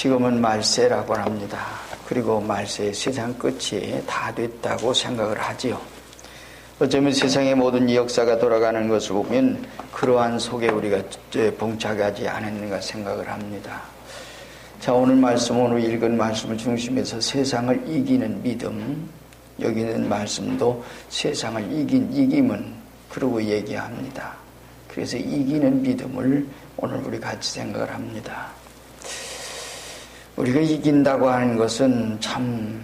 지금은 말세라고 합니다. 그리고 말세의 세상 끝이 다 됐다고 생각을 하지요. 어쩌면 세상의 모든 이 역사가 돌아가는 것을 보면 그러한 속에 우리가 봉착하지 않았는가 생각을 합니다. 자, 오늘 읽은 말씀을 중심해서 세상을 이기는 믿음, 여기 있는 말씀도 세상을 이김은 그러고 얘기합니다. 그래서 이기는 믿음을 오늘 우리 같이 생각을 합니다. 우리가 이긴다고 하는 것은 참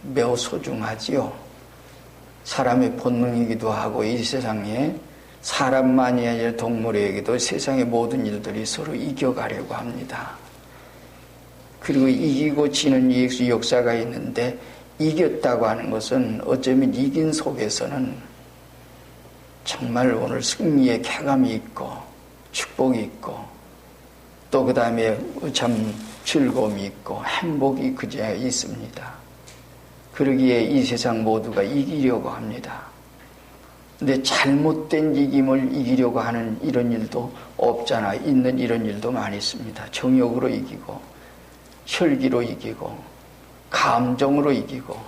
매우 소중하지요. 사람의 본능이기도 하고 이 세상에 사람만이 아니라 동물에게도 세상의 모든 일들이 서로 이겨가려고 합니다. 그리고 이기고 지는 이 역사가 있는데 이겼다고 하는 것은 어쩌면 이긴 속에서는 정말 오늘 승리의 쾌감이 있고 축복이 있고 또 그 다음에 참 즐거움이 있고 행복이 그저야 있습니다. 그러기에 이 세상 모두가 이기려고 합니다. 근데 잘못된 이김을 이기려고 하는 이런 일도 없잖아. 있는 이런 일도 많이 있습니다. 정욕으로 이기고 혈기로 이기고 감정으로 이기고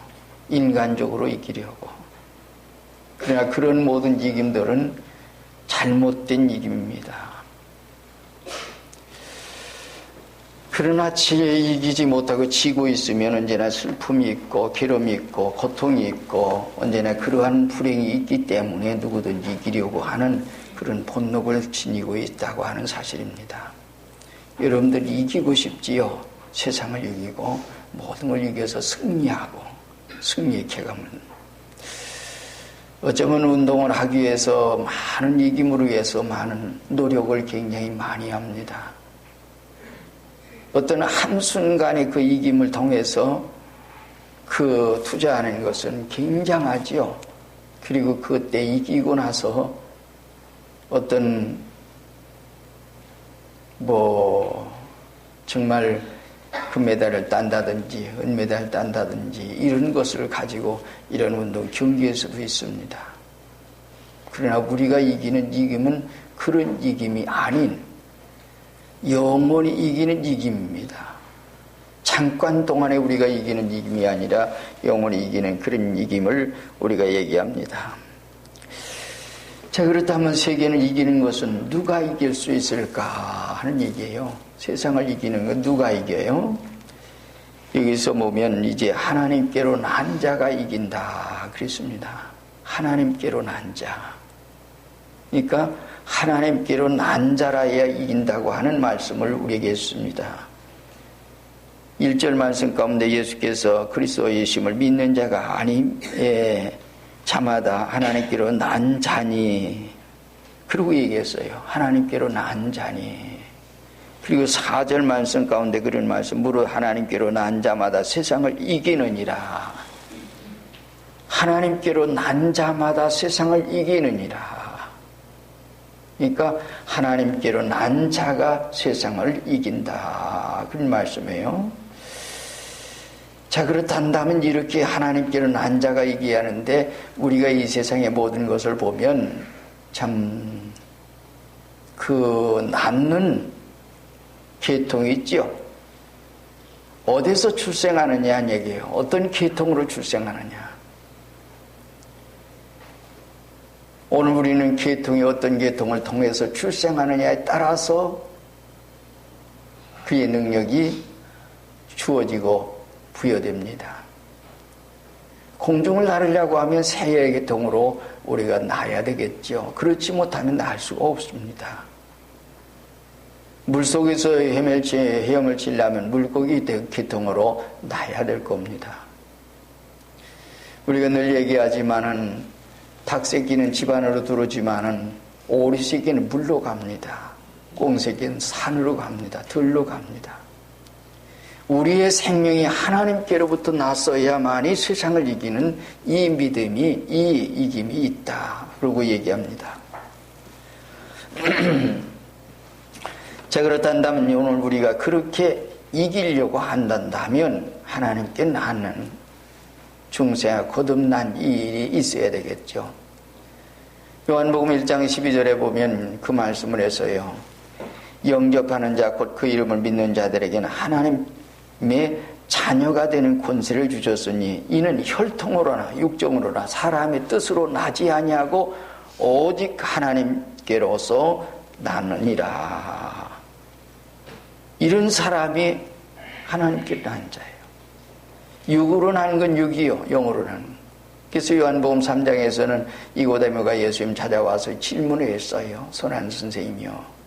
인간적으로 이기려고. 그러나 그런 모든 이김들은 잘못된 이김입니다. 그러나 이기지 못하고 지고 있으면 언제나 슬픔이 있고 괴로움이 있고 고통이 있고 언제나 그러한 불행이 있기 때문에 누구든지 이기려고 하는 그런 본능을 지니고 있다고 하는 사실입니다. 여러분들이 이기고 싶지요. 세상을 이기고 모든 걸 이겨서 승리하고 승리의 쾌감을. 어쩌면 운동을 하기 위해서 많은 이김을 위해서 많은 노력을 굉장히 많이 합니다. 어떤 한순간의 그 이김을 통해서 그 투자하는 것은 굉장하지요. 그리고 그때 이기고 나서 어떤 정말 금메달을 딴다든지 은메달을 딴다든지 이런 것을 가지고 이런 운동 경기할 수도 있습니다. 그러나 우리가 이기는 이김은 그런 이김이 아닌 영원히 이기는 이김입니다. 잠깐 동안에 우리가 이기는 이김이 아니라 영원히 이기는 그런 이김을 우리가 얘기합니다. 자, 그렇다면 세계는 이기는 것은 누가 이길 수 있을까 하는 얘기예요. 세상을 이기는 건 누가 이겨요? 여기서 보면 이제 하나님께로 난 자가 이긴다 그랬습니다. 하나님께로 난 자. 그러니까 하나님께로 난 자라야 이긴다고 하는 말씀을 우리에게 했습니다. 1절 말씀 가운데 예수께서 그리스도의 예심을 믿는 자가 자마다 하나님께로 난 자니 그러고 얘기했어요. 하나님께로 난 자니. 그리고 4절 말씀 가운데 그런 말씀 무릇 하나님께로 난 자마다 세상을 이기느니라. 하나님께로 난 자마다 세상을 이기느니라. 그러니까 하나님께로 난 자가 세상을 이긴다 그런 말씀이에요. 자, 그렇단다면 이렇게 하나님께로 난 자가 이겨야 하는데 우리가 이 세상의 모든 것을 보면 참 그 낳는 계통이 있죠. 어디서 출생하느냐 하는 얘기예요. 어떤 계통으로 출생하느냐. 오늘 우리는 계통이 어떤 계통을 통해서 출생하느냐에 따라서 그의 능력이 주어지고 부여됩니다. 공중을 나르려고 하면 새의 계통으로 우리가 나야 되겠죠. 그렇지 못하면 날 수가 없습니다. 물속에서 헤엄을 치려면 물고기 계통으로 나야 될 겁니다. 우리가 늘 얘기하지만은 닭새끼는 집 안으로 들어오지만은 오리새끼는 물로 갑니다. 꽁새끼는 산으로 갑니다. 들로 갑니다. 우리의 생명이 하나님께로부터 났어야만이 세상을 이기는 이 믿음이, 이 이김이 있다. 그러고 얘기합니다. 자, 그렇단다면 오늘 우리가 그렇게 이기려고 한다면 하나님께 낳는 중생아 거듭난 이 일이 있어야 되겠죠. 요한복음 1장 12절에 보면 그 말씀을 해서요. 영접하는 자 곧 그 이름을 믿는 자들에게는 하나님의 자녀가 되는 권세를 주셨으니 이는 혈통으로나 육정으로나 사람의 뜻으로 나지 아니하고 오직 하나님께로서 나느니라. 이런 사람이 하나님께 난 자예요. 육으로 난 건 육이요, 영으로 난 건. 그래서 요한복음 3장에서는 니고데모가 예수님 찾아와서 질문을 했어요. 선한 선생님이요,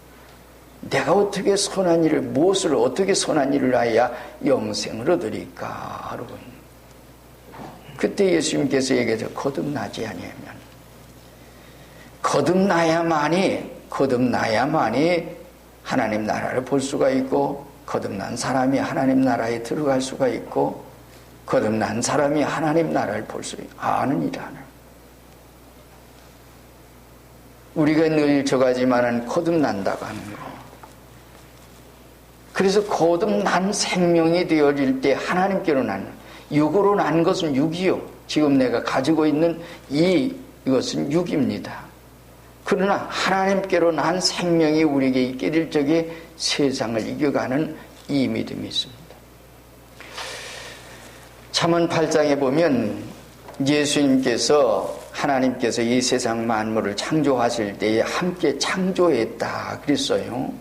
내가 어떻게 선한 일을, 무엇을 어떻게 선한 일을 하여야 영생을 얻으리까? 여러분, 그때 예수님께서 얘기해서 거듭나지 아니하면, 거듭나야만이 하나님 나라를 볼 수가 있고, 거듭난 사람이 하나님 나라에 들어갈 수가 있고, 거듭난 사람이 하나님 나라를 볼 수 아느니라. 우리가 늘 저가지만은 거듭난다고 하는 거. 그래서 거듭난 생명이 되어질 때 하나님께로 난, 육으로 난 것은 육이요. 지금 내가 가지고 있는 이것은 육입니다. 그러나 하나님께로 난 생명이 우리에게 있게 될 적에 세상을 이겨가는 이 믿음이 있습니다. 잠언 8장에 보면 하나님께서 이 세상 만물을 창조하실 때에 함께 창조했다 그랬어요.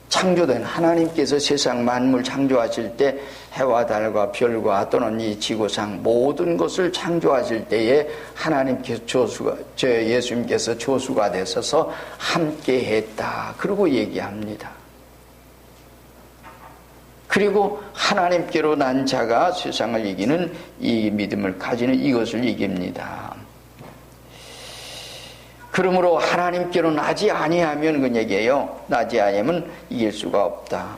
창조된 하나님께서 세상 만물 창조하실 때 해와 달과 별과 또는 이 지구상 모든 것을 창조하실 때에 하나님께서 예수님께서 조수가 되셔서 함께 했다. 그러고 얘기합니다. 그리고 하나님께로 난 자가 세상을 이기는 이 믿음을 가지는 이것을 이깁니다. 그러므로 하나님께로 나지 아니하면 그 얘기예요. 나지 아니하면 이길 수가 없다.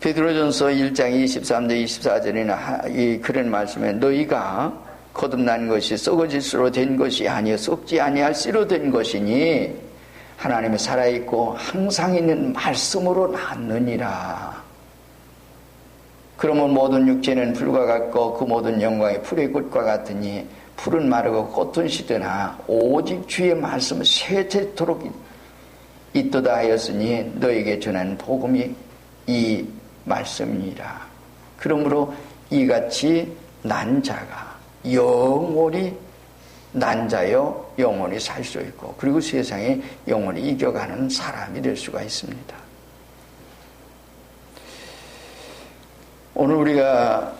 베드로전서 1장 23절 24절이나 그런 말씀에 너희가 거듭난 것이 썩어질 수로 된 것이 아니여 썩지 아니할 씨로 된 것이니 하나님의 살아있고 항상 있는 말씀으로 낳느니라. 그러면 모든 육체는 불과 같고 그 모든 영광이 풀의 꽃과 같으니 풀은 마르고 꽃은 시드나 오직 주의 말씀은 세세토록 있도다 하였으니 너에게 전하는 복음이 이 말씀이니라. 그러므로 이같이 난 자가 영원히 난 자여 영원히 살 수 있고 그리고 세상에 영원히 이겨가는 사람이 될 수가 있습니다. 오늘 우리가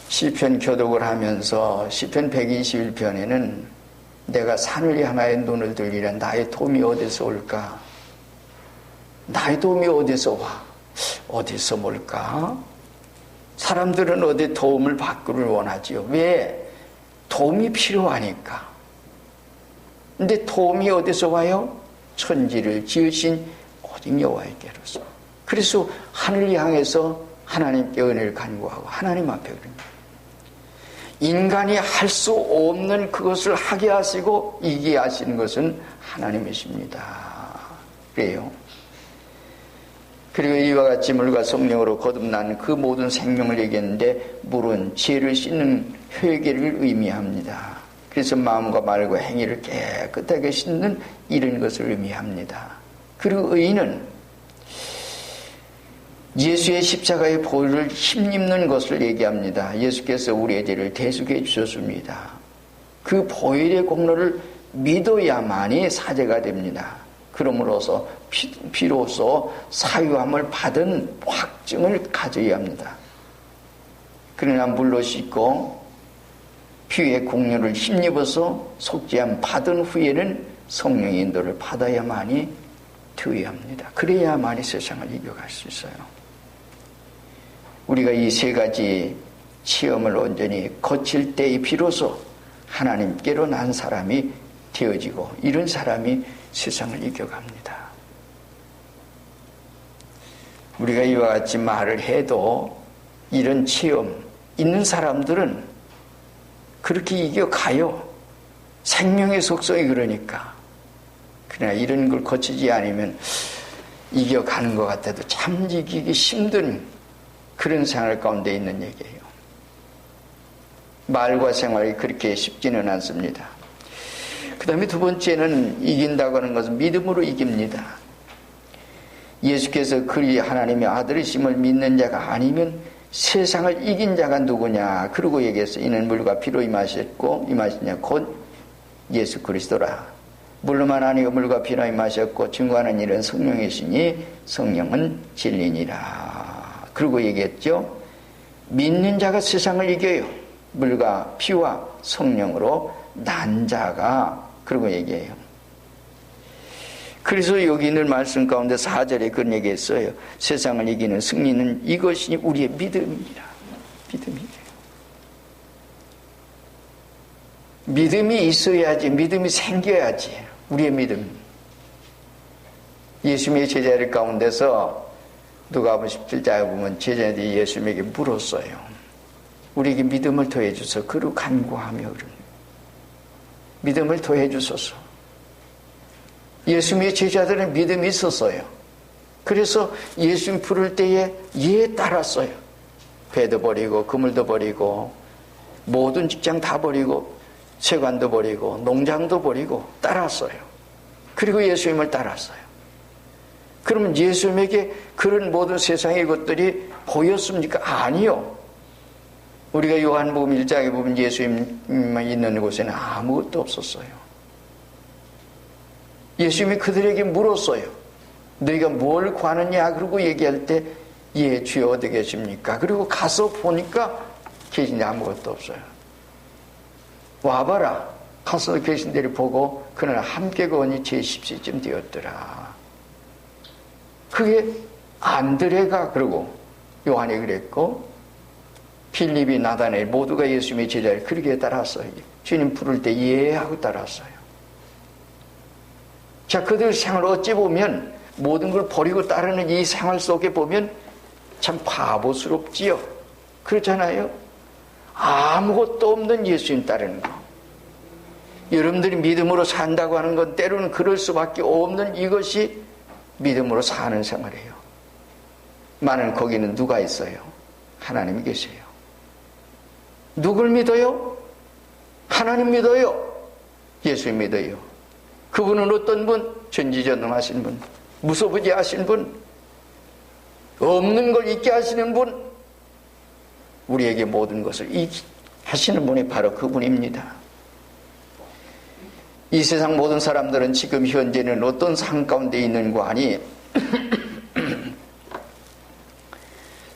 시편 교독을 하면서 시편 121편에는 내가 산을 향하여 눈을 들리라 나의 도움이 어디서 올까? 나의 도움이 어디서 와? 어디서 뭘까? 사람들은 어디 도움을 받기를 원하지요. 왜? 도움이 필요하니까. 근데 도움이 어디서 와요? 천지를 지으신 오직 여호와께로서. 그래서 하늘 향해서 하나님께 은혜를 간구하고 하나님 앞에 그럽니다. 인간이 할 수 없는 그것을 하게 하시고 이기게 하시는 것은 하나님이십니다. 그래요. 그리고 이와 같이 물과 성령으로 거듭난 그 모든 생명을 얘기했는데 물은 죄를 씻는 회개를 의미합니다. 그래서 마음과 말과 행위를 깨끗하게 씻는 이런 것을 의미합니다. 그리고 의는 예수의 십자가의 보혈을 힘입는 것을 얘기합니다. 예수께서 우리의 죄를 대속해 주셨습니다. 그 보혈의 공로를 믿어야만이 사죄가 됩니다. 그러므로서 비로소 사유함을 받은 확증을 가져야 합니다. 그러나 물로 씻고 피의 공로를 힘입어서 속죄함 받은 후에는 성령의 인도를 받아야만이 되어야 합니다. 그래야만이 세상을 이겨갈 수 있어요. 우리가 이 세 가지 체험을 온전히 거칠 때에 비로소 하나님께로 난 사람이 되어지고 이런 사람이 세상을 이겨갑니다. 우리가 이와 같이 말을 해도 이런 체험 있는 사람들은 그렇게 이겨가요. 생명의 속성이 그러니까. 그러나 이런 걸 거치지 않으면 이겨가는 것 같아도 참 이기기 힘든 그런 생활 가운데 있는 얘기예요. 말과 생활이 그렇게 쉽지는 않습니다. 그 다음에 두 번째는 이긴다고 하는 것은 믿음으로 이깁니다. 예수께서 그리 하나님의 아들이심을 믿는 자가 아니면 세상을 이긴 자가 누구냐. 그러고 얘기했어. 이는 물과 피로 임하시냐 곧 예수 그리스도라. 물로만 아니고 물과 피로 임하셨고 증거하는 일은 성령이시니 성령은 진리니라. 그러고 얘기했죠. 믿는 자가 세상을 이겨요. 물과 피와 성령으로 난 자가. 그러고 얘기해요. 그래서 여기 있는 말씀 가운데 4절에 그런 얘기했어요. 세상을 이기는 승리는 이것이 우리의 믿음이라. 믿음이래요. 믿음이 있어야지, 믿음이 생겨야지. 우리의 믿음. 예수님의 제자들 가운데서 누가복음 17장에 보면 제자들이 예수님에게 물었어요. 우리에게 믿음을 더해 주소서. 그로 간구하며 믿음을 더해 주소서. 예수님의 제자들은 믿음이 있었어요. 그래서 예수님 부를 때에 따랐어요. 배도 버리고 그물도 버리고 모든 직장 다 버리고 세관도 버리고 농장도 버리고 따랐어요. 그리고 예수님을 따랐어요. 그러면 예수님에게 그런 모든 세상의 것들이 보였습니까? 아니요. 우리가 요한복음 1장에 보면 예수님만 있는 곳에는 아무것도 없었어요. 예수님이 그들에게 물었어요. 너희가 뭘 구하느냐? 그러고 얘기할 때 예, 주여 어디 계십니까? 그리고 가서 보니까 계신 데 아무것도 없어요. 와봐라. 가서 계신 데를 보고 그날 함께 거니 제10시쯤 되었더라. 그게 안드레가 그러고 요한이 그랬고 필립이 나다넬 모두가 예수님의 제자를 그렇게 따랐어요. 주님 부를 때 예 하고 따랐어요. 자, 그들 생활 어찌 보면 모든 걸 버리고 따르는 이 생활 속에 보면 참 바보스럽지요. 그렇잖아요. 아무것도 없는 예수님 따르는 거. 여러분들이 믿음으로 산다고 하는 건 때로는 그럴 수밖에 없는 이것이 믿음으로 사는 생활이에요. 만일 거기는 누가 있어요? 하나님이 계세요. 누굴 믿어요? 하나님 믿어요. 예수님 믿어요. 그분은 어떤 분? 전지전능하신 분, 무소부지하신 분, 없는 걸 있게 하시는 분, 우리에게 모든 것을 하시는 분이 바로 그분입니다. 이 세상 모든 사람들은 지금 현재는 어떤 상황 가운데 있는 거 아니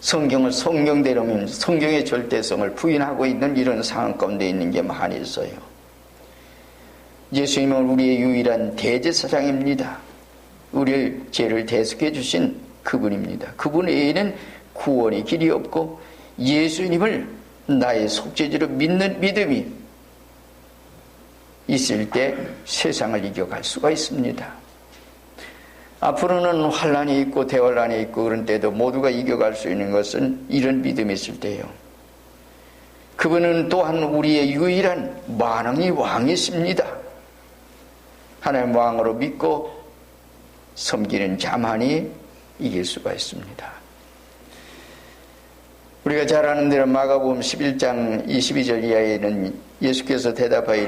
성경대로면 성경의 절대성을 부인하고 있는 이런 상황 가운데 있는 게 많이 있어요. 예수님은 우리의 유일한 대제사장입니다. 우리의 죄를 대속해 주신 그분입니다. 그분 외에는 구원의 길이 없고 예수님을 나의 속죄지로 믿는 믿음이 있을 때 세상을 이겨갈 수가 있습니다. 앞으로는 환난이 있고 대환란이 있고 그런 때도 모두가 이겨갈 수 있는 것은 이런 믿음이 있을 때예요. 그분은 또한 우리의 유일한 만왕의 왕이십니다. 하나님 왕으로 믿고 섬기는 자만이 이길 수가 있습니다. 우리가 잘 아는 대로 마가복음 11장 22절 이하에는 예수께서 대답하여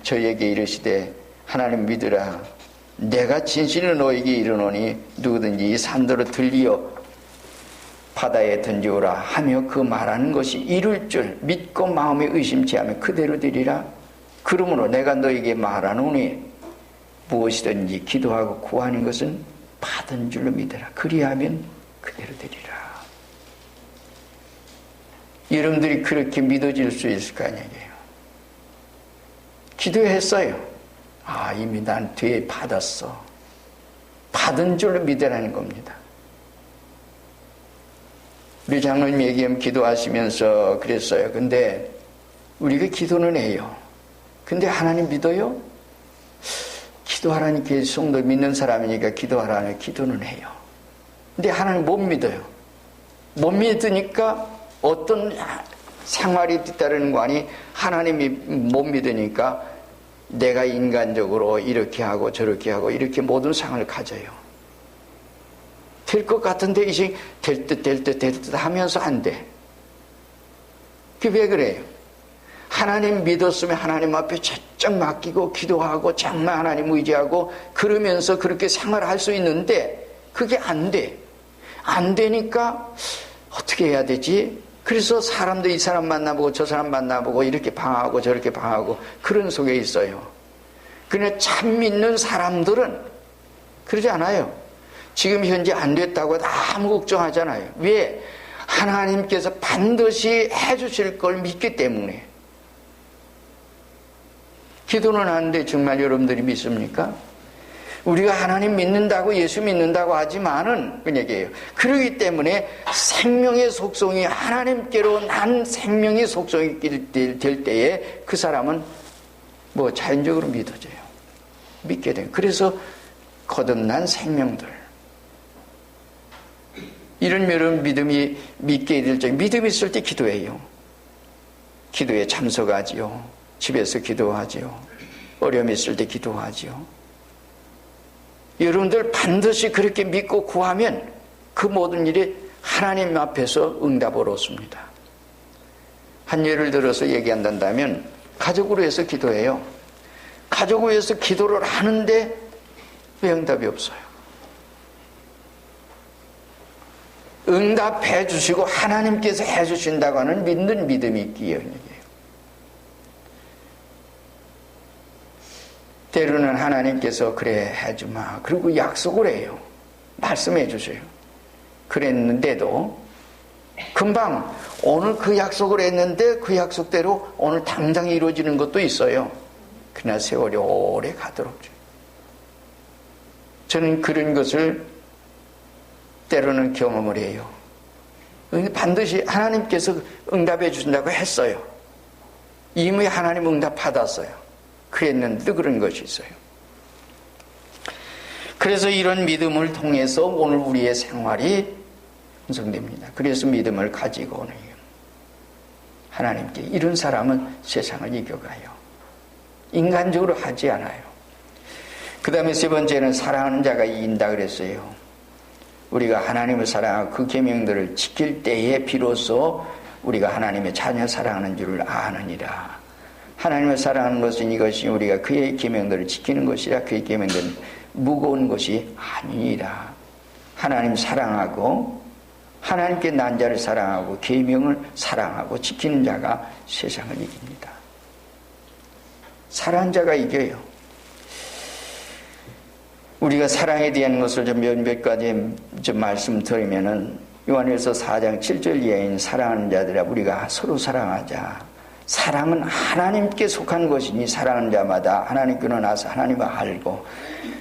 저에게 이르시되 하나님 믿으라. 내가 진실로 너에게 이르노니 누구든지 이 산더러 들리어 바다에 던지오라 하며 그 말하는 것이 이룰 줄 믿고 마음에 의심치 않으면 그대로 되리라. 그러므로 내가 너에게 말하노니 무엇이든지 기도하고 구하는 것은 받은 줄로 믿어라. 그리하면 그대로 되리라. 여러분들이 그렇게 믿어질 수 있을 거 아니에요. 기도했어요. 아, 이미 난 뒤에 받았어. 받은 줄로 믿으라는 겁니다. 우리 장로님 얘기하면 기도하시면서 그랬어요. 근데 우리가 기도는 해요. 근데 하나님 믿어요? 기도하라니까 성도 믿는 사람이니까 기도하라니 기도는 해요. 근데 하나님 못 믿어요. 못 믿으니까 어떤 생활이 뒤따르는 거 아니 하나님이 못 믿으니까 내가 인간적으로 이렇게 하고 저렇게 하고 이렇게 모든 상을 가져요. 될 것 같은데 이제 될 듯 하면서 안 돼. 그게 왜 그래요? 하나님 믿었으면 하나님 앞에 채찍 맡기고 기도하고 정말 하나님 의지하고 그러면서 그렇게 생활할 수 있는데 그게 안 돼. 안 되니까 어떻게 해야 되지? 그래서 사람도 이 사람 만나보고 저 사람 만나보고 이렇게 방하고 저렇게 방하고 그런 속에 있어요. 그러나 참 믿는 사람들은 그러지 않아요. 지금 현재 안 됐다고 아무 걱정하잖아요. 왜? 하나님께서 반드시 해주실 걸 믿기 때문에. 기도는 하는데 정말 여러분들이 믿습니까? 우리가 하나님 믿는다고 예수 믿는다고 하지만은 그 얘기예요. 그러기 때문에 생명의 속성이 하나님께로 난 생명의 속성이 될 때에 그 사람은 뭐 자연적으로 믿어져요. 믿게 돼요. 그래서 거듭난 생명들. 이런 믿음이 믿게 될 때 믿음이 있을 때 기도해요. 기도에 참석하지요. 집에서 기도하지요. 어려움이 있을 때 기도하지요. 여러분들 반드시 그렇게 믿고 구하면 그 모든 일이 하나님 앞에서 응답을 얻습니다. 한 예를 들어서 얘기한다면 가족으로 해서 기도해요. 가족을 위해서 기도를 하는데 왜 응답이 없어요? 응답해 주시고 하나님께서 해 주신다고 하는 믿는 믿음이 있기에 얘기해요. 때로는 하나님께서 그래 해주마. 그리고 약속을 해요. 말씀해 주세요. 그랬는데도 금방 오늘 그 약속을 했는데 그 약속대로 오늘 당장 이루어지는 것도 있어요. 그러나 세월이 오래 가도록. 저는 그런 것을 때로는 경험을 해요. 반드시 하나님께서 응답해 주신다고 했어요. 이미 하나님 응답 받았어요. 그랬는데도 그런 것이 있어요. 그래서 이런 믿음을 통해서 오늘 우리의 생활이 형성됩니다. 그래서 믿음을 가지고 오는 거예요. 하나님께 이런 사람은 세상을 이겨가요. 인간적으로 하지 않아요. 그 다음에 세 번째는 사랑하는 자가 이긴다 그랬어요. 우리가 하나님을 사랑하고 그 계명들을 지킬 때에 비로소 우리가 하나님의 자녀 사랑하는 줄을 아느니라. 하나님을 사랑하는 것은 이것이 우리가 그의 계명들을 지키는 것이라. 그의 계명들은 무거운 것이 아니니라. 하나님 사랑하고 하나님께 난 자를 사랑하고 계명을 사랑하고 지키는 자가 세상을 이깁니다. 사랑하는 자가 이겨요. 우리가 사랑에 대한 것을 좀 몇 가지 좀 말씀드리면은 요한일서 4장 7절 이하인 사랑하는 자들아 우리가 서로 사랑하자. 사랑은 하나님께 속한 것이니 사랑하는 자마다 하나님께로 나서 하나님을 알고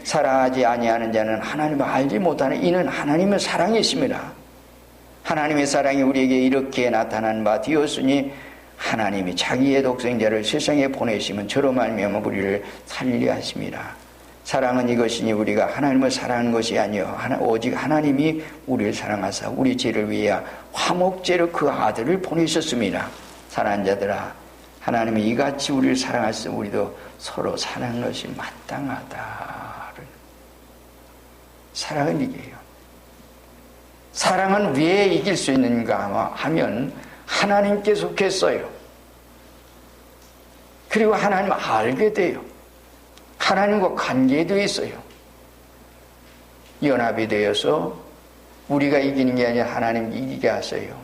사랑하지 아니하는 자는 하나님을 알지 못하는 이는 하나님의 사랑이심이라. 하나님의 사랑이 우리에게 이렇게 나타난 바 되었으니 하나님이 자기의 독생자를 세상에 보내시면 저로 말미암아 우리를 살리려 하심이라. 사랑은 이것이니 우리가 하나님을 사랑하는 것이 아니요 오직 하나님이 우리를 사랑하사 우리 죄를 위하여 화목제로 그 아들을 보내셨습니다. 사랑하는 자들아 하나님이 이같이 우리를 사랑하시면 우리도 서로 사랑하는 것이 마땅하다. 사랑은 이게요. 사랑은 왜 이길 수 있는가 하면 하나님께 속했어요. 그리고 하나님을 알게 돼요. 하나님과 관계되어 있어요. 연합이 되어서 우리가 이기는 게 아니라 하나님 이기게 하세요.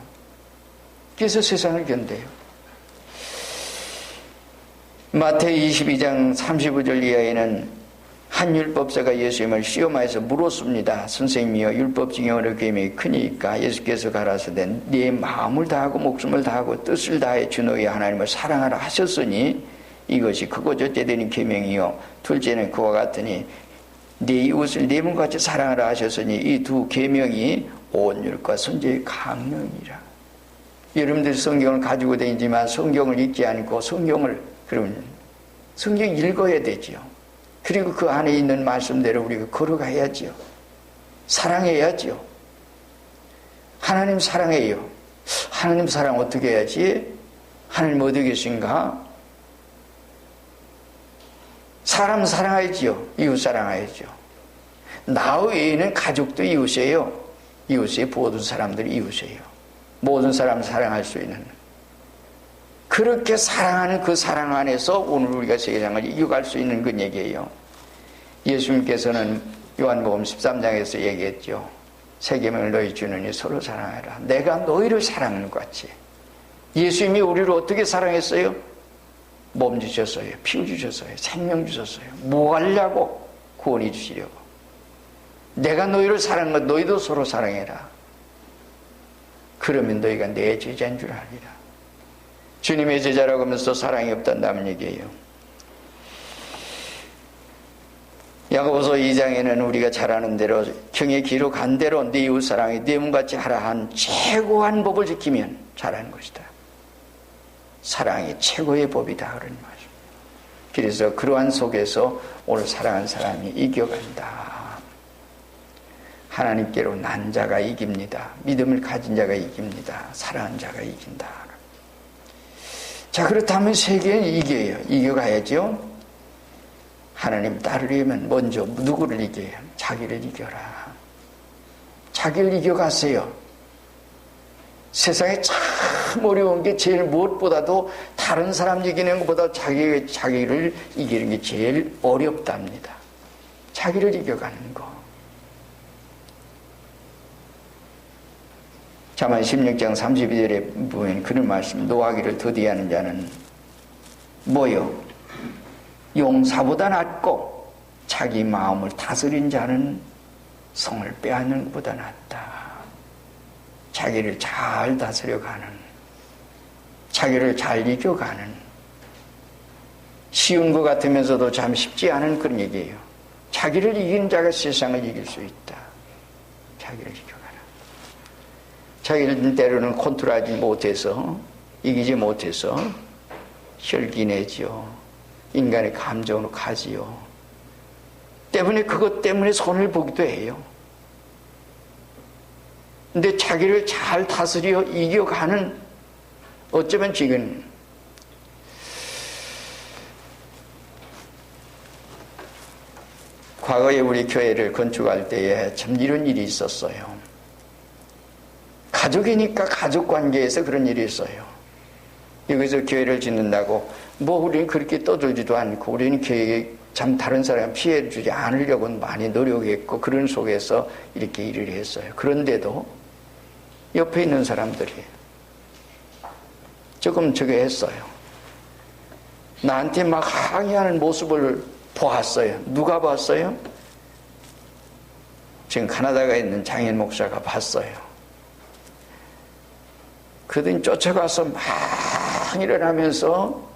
그래서 세상을 견뎌요. 마태복음 22장 35절 이하에는 한 율법사가 예수님을 시험하여서 물었습니다. 선생님이여 율법 중에 어느 계명이 크니까? 예수께서 가라사대 네 마음을 다하고 목숨을 다하고 뜻을 다해 주 너희 하나님을 사랑하라 하셨으니 이것이 크고 첫째 되는 계명이요 둘째는 그와 같으니 네 이웃을 네 몸같이 사랑하라 하셨으니 이 두 계명이 온율과 선제의 강령이라. 여러분들 성경을 가지고 다니지만 성경을 읽지 않고 그러면 성경 읽어야 되지요. 그리고 그 안에 있는 말씀대로 우리가 걸어가야지요. 사랑해야지요. 하나님 사랑해요. 하나님 사랑 어떻게 해야지? 하나님 어디 계신가? 사람 사랑해야지요. 이웃 사랑해야죠. 나 외에는 가족도 이웃이에요. 이웃의 모든 사람들이 이웃이에요. 모든 사람을 사랑할 수 있는 그렇게 사랑하는 그 사랑 안에서 오늘 우리가 세상을 이겨갈 수 있는 그 얘기예요. 예수님께서는 요한복음 13장에서 얘기했죠. 세계명을 너희 주느니 서로 사랑하라. 내가 너희를 사랑하는 것 같이. 예수님이 우리를 어떻게 사랑했어요? 몸 주셨어요. 피 주셨어요. 생명 주셨어요. 뭐 하려고? 구원해 주시려고. 내가 너희를 사랑한 것 너희도 서로 사랑해라. 그러면 너희가 내 제자인 줄 알리라. 주님의 제자라고 하면서 사랑이 없단다는 얘기예요. 야고보서 2장에는 우리가 잘 아는 대로 경에 기록한 대로 네 이웃사랑이 네 몸같이 하라 한 최고한 법을 지키면 잘하는 것이다. 사랑이 최고의 법이다 그런 말입니다. 그래서 그러한 속에서 오늘 사랑한 사람이 이겨간다. 하나님께로 난 자가 이깁니다. 믿음을 가진 자가 이깁니다. 사랑한 자가 이긴다. 자, 그렇다면 세계는 이겨요. 이겨가야죠. 하나님 따르려면 먼저 누구를 이겨요? 자기를 이겨라. 자기를 이겨가세요. 세상에 참 어려운 게 제일 무엇보다도 다른 사람 이기는 것보다 자기를 이기는 게 제일 어렵답니다. 자기를 이겨가는 거. 잠언 16장 32절에 보면 그런 말씀, 노하기를 더디하는 자는 뭐요? 용사보다 낫고 자기 마음을 다스린 자는 성을 빼앗는 것보다 낫다. 자기를 잘 다스려가는, 자기를 잘 이겨가는, 쉬운 것 같으면서도 참 쉽지 않은 그런 얘기예요. 자기를 이기는 자가 세상을 이길 수 있다. 자기를 이겨가라. 자기를 때로는 컨트롤하지 못해서, 이기지 못해서 혈기내지요. 인간의 감정으로 가지요. 때문에 그것 때문에 손을 보기도 해요. 근데 자기를 잘 다스려 이겨가는, 어쩌면 지금 과거에 우리 교회를 건축할 때에 참 이런 일이 있었어요. 가족이니까 가족 관계에서 그런 일이 있어요. 여기서 교회를 짓는다고 뭐 우리는 그렇게 떠들지도 않고 우리는 교회에 참 다른 사람 피해를 주지 않으려고 많이 노력했고 그런 속에서 이렇게 일을 했어요. 그런데도 옆에 있는 사람들이 조금 저거 했어요. 나한테 막 항의하는 모습을 보았어요. 누가 봤어요? 지금 가나다에 있는 장인 목사가 봤어요. 그들이 쫓아가서 막 일어나면서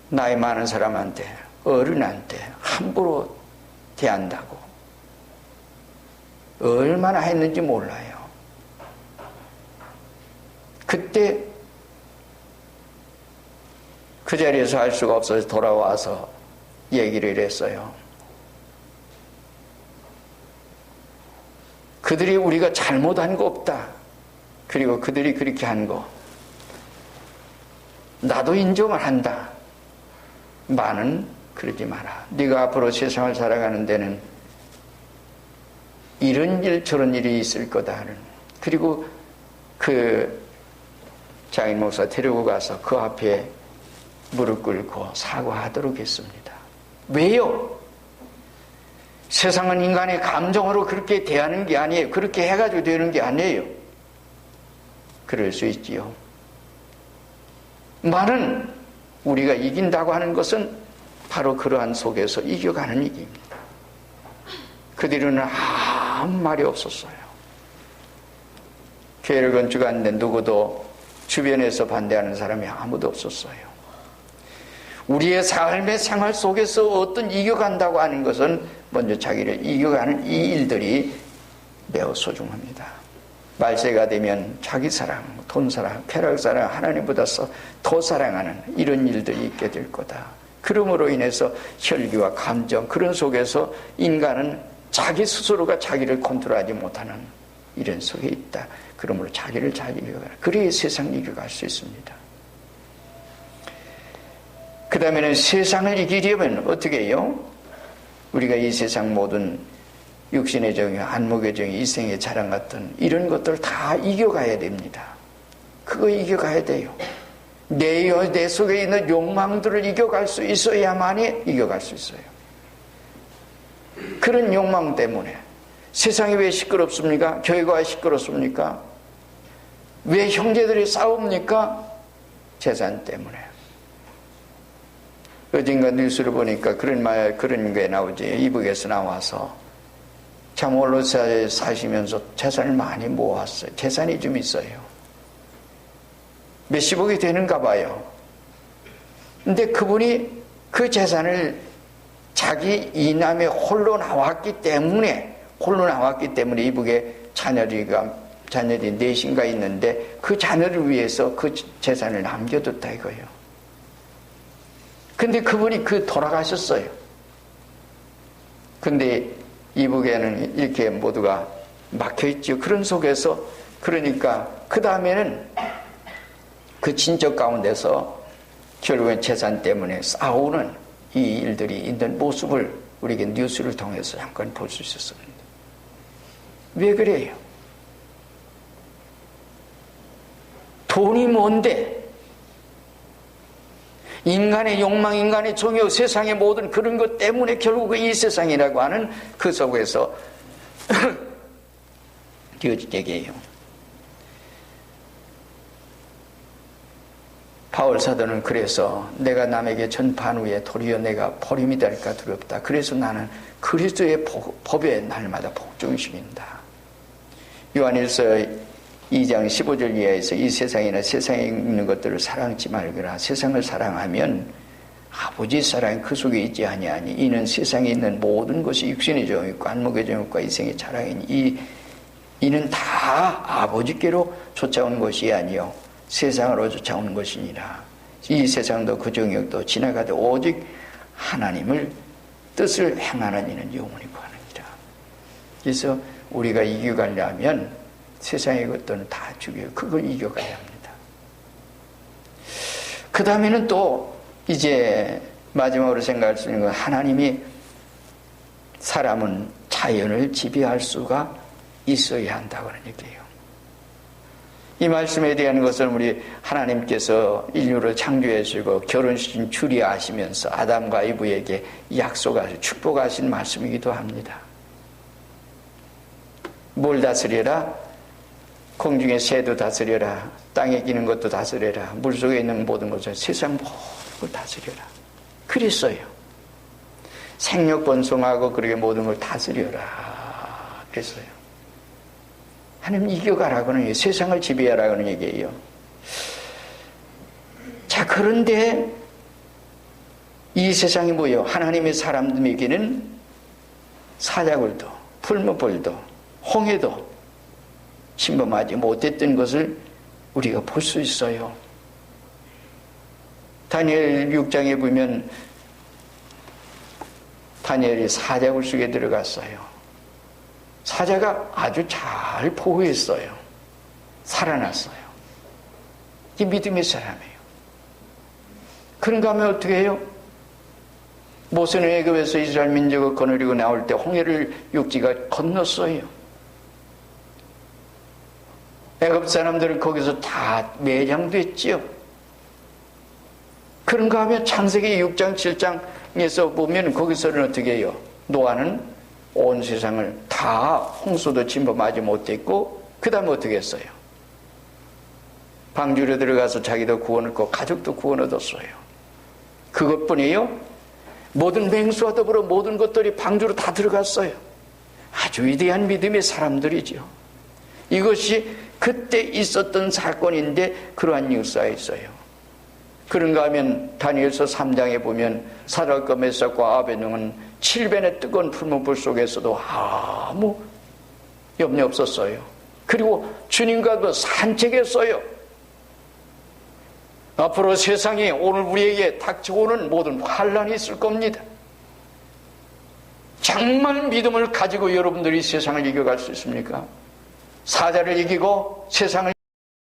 나이 많은 사람한테, 어른한테 함부로 대한다고. 얼마나 했는지 몰라요. 그때 그 자리에서 할 수가 없어서 돌아와서 얘기를 했어요. 그들이 우리가 잘못한 거 없다. 그리고 그들이 그렇게 한 거 나도 인정을 한다. 많은 그러지 마라. 네가 앞으로 세상을 살아가는 데는 이런 일 저런 일이 있을 거다. 그리고 그 장인 목사 데리고 가서 그 앞에 무릎 꿇고 사과하도록 했습니다. 왜요? 세상은 인간의 감정으로 그렇게 대하는 게 아니에요. 그렇게 해가지고 되는 게 아니에요. 그럴 수 있지요. 많은 우리가 이긴다고 하는 것은 바로 그러한 속에서 이겨가는 얘기입니다. 그들은 아무 말이 없었어요. 교회를 건축하는데 누구도 주변에서 반대하는 사람이 아무도 없었어요. 우리의 삶의 생활 속에서 어떤 이겨간다고 하는 것은 먼저 자기를 이겨가는 이 일들이 매우 소중합니다. 말세가 되면 자기 사랑, 돈 사랑, 쾌락 사랑, 하나님보다 더 사랑하는 이런 일들이 있게 될 거다. 그러므로 인해서 혈기와 감정, 그런 속에서 인간은 자기 스스로가 자기를 컨트롤하지 못하는 이런 속에 있다. 그러므로 자기를 잘 이겨가라. 그래야 세상을 이겨갈 수 있습니다. 그 다음에는 세상을 이기려면 어떻게 해요? 우리가 이 세상 모든 육신의 정의, 안목의 정의, 이생의 자랑 같은 이런 것들을 다 이겨가야 됩니다. 그거 이겨가야 돼요. 내 속에 있는 욕망들을 이겨갈 수 있어야만이 이겨갈 수 있어요. 그런 욕망 때문에. 세상이 왜 시끄럽습니까? 교회가 왜 시끄럽습니까? 왜 형제들이 싸웁니까? 재산 때문에. 어딘가 뉴스를 보니까 그런 게 나오지. 이북에서 나와서 참 홀로 사시면서 재산을 많이 모았어요. 재산이 좀 있어요. 몇십억이 되는가 봐요. 근데 그분이 그 재산을 자기 이남에 홀로 나왔기 때문에 이북에 자녀들이 넷인가 있는데 그 자녀를 위해서 그 재산을 남겨뒀다 이거예요. 근데 그분이 돌아가셨어요. 근데 이북에는 이렇게 모두가 막혀있죠. 그런 속에서 그러니까 그 다음에는 그 친척 가운데서 결국엔 재산 때문에 싸우는 이 일들이 있는 모습을 우리에게 뉴스를 통해서 잠깐 볼 수 있었습니다. 왜 그래요? 돈이 뭔데? 인간의 욕망, 인간의 종교, 세상의 모든 그런 것 때문에 결국 이 세상이라고 하는 그 속에서 되어진 얘기예요. 바울 사도는 그래서 내가 남에게 전파한 후에 도리어 내가 버림이 될까 두렵다. 그래서 나는 그리스도의 법에 날마다 복종심인다. 요한일서 2장 15절 이하에서 이 세상이나 세상에 있는 것들을 사랑치 말거라. 세상을 사랑하면 아버지 사랑이 그 속에 있지 아니하니 이는 세상에 있는 모든 것이 육신의 정욕과 안목의 정욕과 이생의 자랑이니 이는 다 아버지께로 쫓아온 것이 아니요 세상으로 쫓아오는 것이니라. 이 세상도 그 정욕도 지나가되 오직 하나님을 뜻을 행하는 이는 영원히 구하느니라. 그래서 우리가 이겨가려면 세상의 것들은 다 죽여요. 그걸 이겨가야 합니다. 그 다음에는 또 이제 마지막으로 생각할 수 있는 건 하나님이 사람은 자연을 지배할 수가 있어야 한다고 하는 얘기예요. 이 말씀에 대한 것은 우리 하나님께서 인류를 창조하시고 결혼시킨 줄이 아시면서 아담과 이브에게 약속하시고 축복하신 말씀이기도 합니다. 뭘 다스려라? 공중의 새도 다스려라. 땅에 기는 것도 다스려라. 물속에 있는 모든 것을 세상 모든 걸 다스려라. 그랬어요. 생력 번성하고 그렇게 모든 걸 다스려라. 그랬어요. 하나님 이겨가라고는 얘기예요. 세상을 지배하라고는 얘기예요. 자, 그런데 이 세상이 뭐예요? 하나님의 사람들에게는 사자굴도 풀무불도 홍해도 침범하지 못했던 것을 우리가 볼 수 있어요. 다니엘 6장에 보면 다니엘이 사자굴 속에 들어갔어요. 사자가 아주 잘 보호했어요. 살아났어요. 이 믿음의 사람이에요. 그런가 하면 어떻게 해요? 모세는 애굽에서 이스라엘 민족을 거느리고 나올 때 홍해를 육지가 건넜어요. 애굽 사람들은 거기서 다 매장됐지요. 그런가 하면 창세기 6장 7장에서 보면 거기서는 어떻게 해요? 노아는 온 세상을 다 홍수도 침범하지 못했고 그 다음에 어떻게 했어요? 방주로 들어가서 자기도 구원 얻고 가족도 구원 얻었어요. 그것뿐이에요? 모든 맹수와 더불어 모든 것들이 방주로 다 들어갔어요. 아주 위대한 믿음의 사람들이죠. 이것이 그때 있었던 사건인데 그러한 역사에 있어요. 그런가 하면 다니엘서 3장에 보면 사드락과 메삭과 아베느고는 7배의 뜨거운 풀무불 속에서도 아무 염려 없었어요. 그리고 주님과 산책했어요. 앞으로 세상에 오늘 우리에게 닥쳐오는 모든 환란이 있을 겁니다. 정말 믿음을 가지고 여러분들이 세상을 이겨갈 수 있습니까? 사자를 이기고 세상을